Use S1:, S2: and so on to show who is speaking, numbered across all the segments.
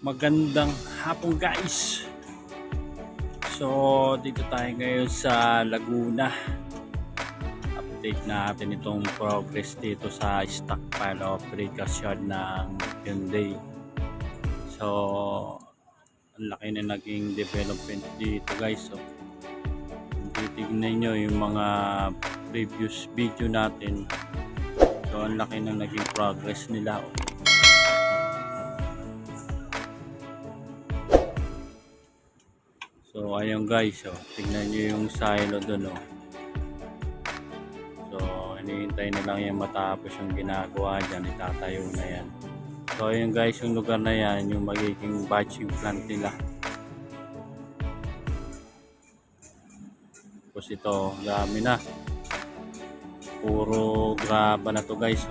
S1: Magandang hapon guys. So dito tayo ngayon sa Laguna. Update natin itong progress dito sa stockpile of precaution ng Hyundai. So ang laki na naging development dito guys. So titignan nyo yung mga previous video natin. So ang laki na naging progress nila. So ayun guys, tignan nyo yung silo dun. So hinihintay na lang yung matapos yung ginagawa dyan, itatayo na yan. So ayun guys, yung lugar na yan, yung magiging batching plant nila. Tapos ito, dami na. Puro graba na to guys.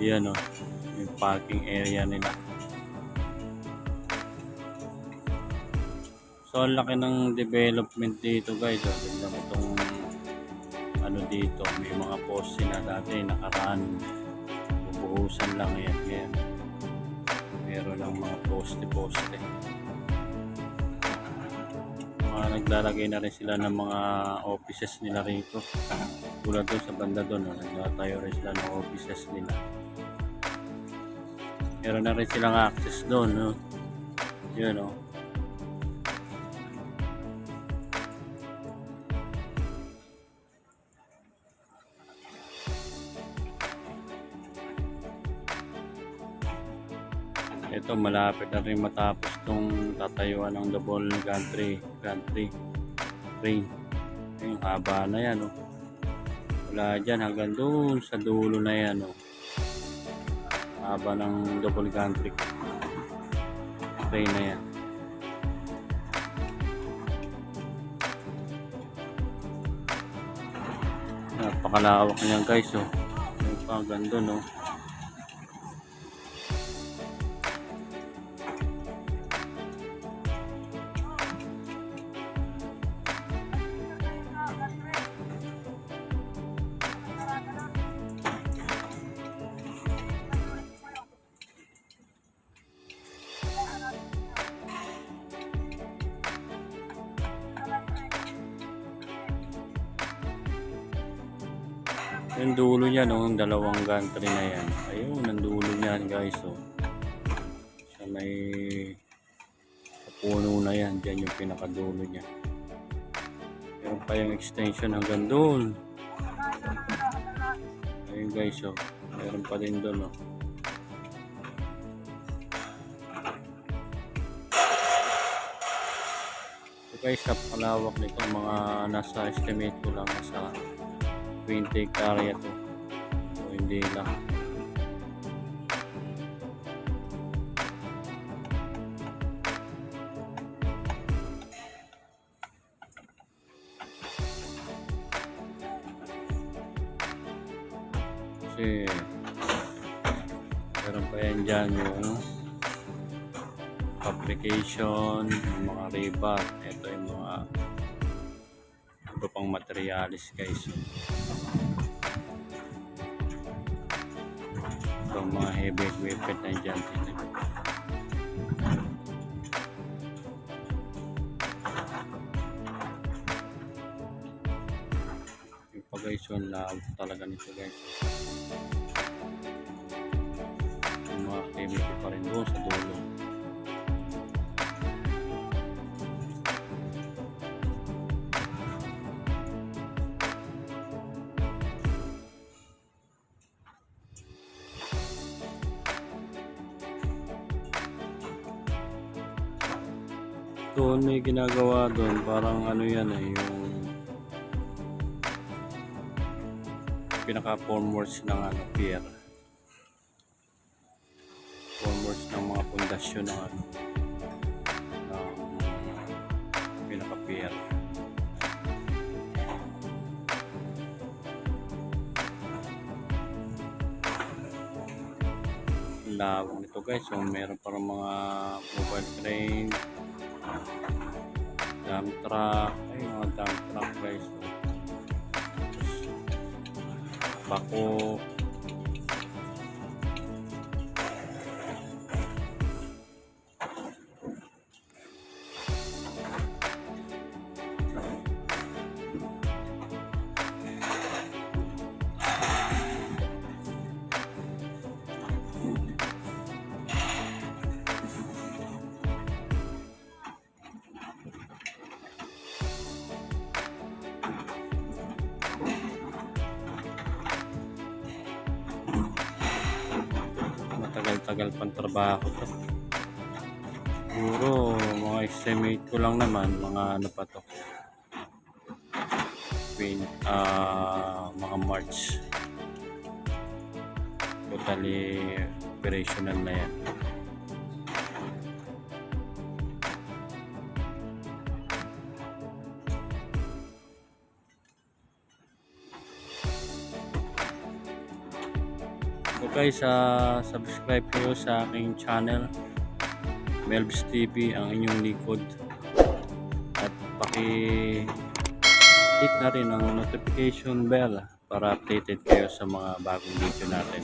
S1: Yan yung parking area nila. So ang laki ng development dito guys. Tignan mo itong ano dito, may mga poste na dati nakaraan, bubuhusan lang yan. Ngayon meron lang mga poste naglalagay na rin sila ng mga offices nila rito. Tulad doon sa banda doon, nagtatayo rin sila ng offices nila. Meron na rin silang access doon. Yun ito, malapit na rin matapos tong tatayuan ng double gantry train. Yung haba na yan wala dyan hanggang doon sa dulo na yan haba ng double gantry train na yan. Napakalawak niyan guys yung hanggang doon yung dulo niya yung dalawang gantry na yan. Ayun, ang dulo niyan guys sa may puno na yan, dyan yung pinakadulo niya. Meron pa yung extension hanggang doon. Ayun guys meron pa din doon so guys, napakalawak nito, mga nasa estimate ko lang nasa 20 hectare ito. So hindi lang. Kasi meron pa yan dyan yung application, yung mga rebar. Ito yung mga iba pang materialis guys. So mga heavy equipment na dyan. Yung pa guys, yung lawak talaga nito guys. Yung mga chemical pa rin doon sa dulo. Doon may ginagawa doon, parang ano yan yung pinaka formworks ng pier, formworks ng mga pundasyon ng pinaka pier. Lawak nito guys, so meron parang mga mobile crane, dump truck, mga dump truck guys. Bako, matagal pang trabaho to. Siguro mga estimate ko lang naman mga ano pa to, mga March totally operational na yan. So guys, subscribe kayo sa aking channel Melbs TV, ang inyong likod, at paki-hit na rin ang notification bell para updated kayo sa mga bagong video natin.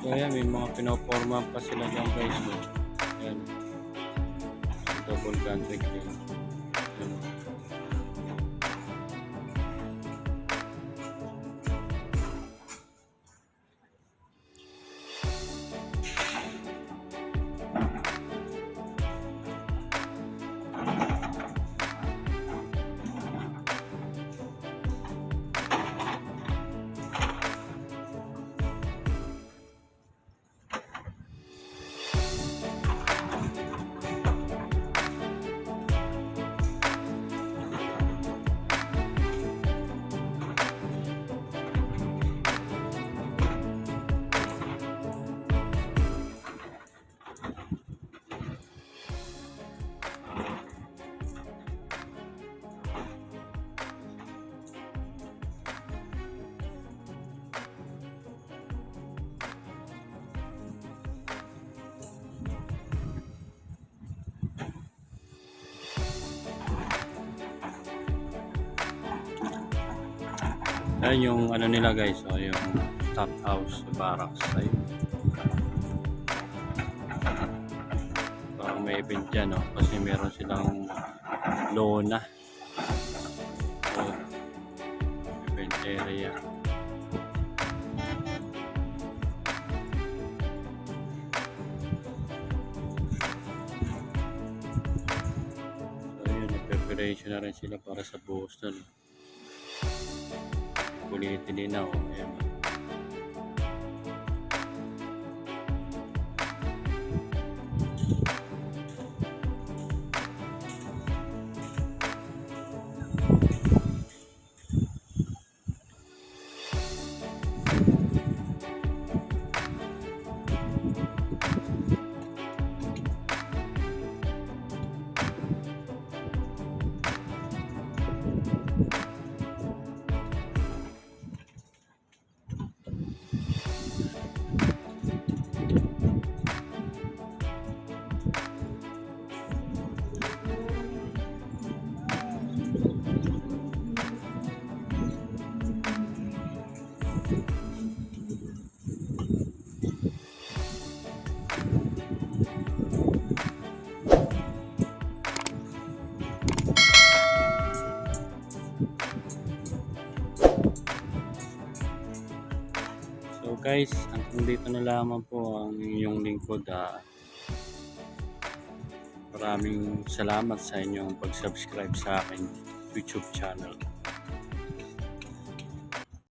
S1: So ayan, may mga pinoforma pa sila dyan guys, no? Ayan, double gantry clean. Ayan. Ayan yung ano nila guys, so yung stock house barracks. Ayun. Parang may event dyan, no? Kasi meron silang lona, so, event area. So yun, preparation na rin sila para sa Boston. Kulitin na, oh. Ayan. So guys, hanggang dito na lamang po ang inyong lingkod. Maraming salamat sa inyong pag-subscribe sa aking YouTube channel.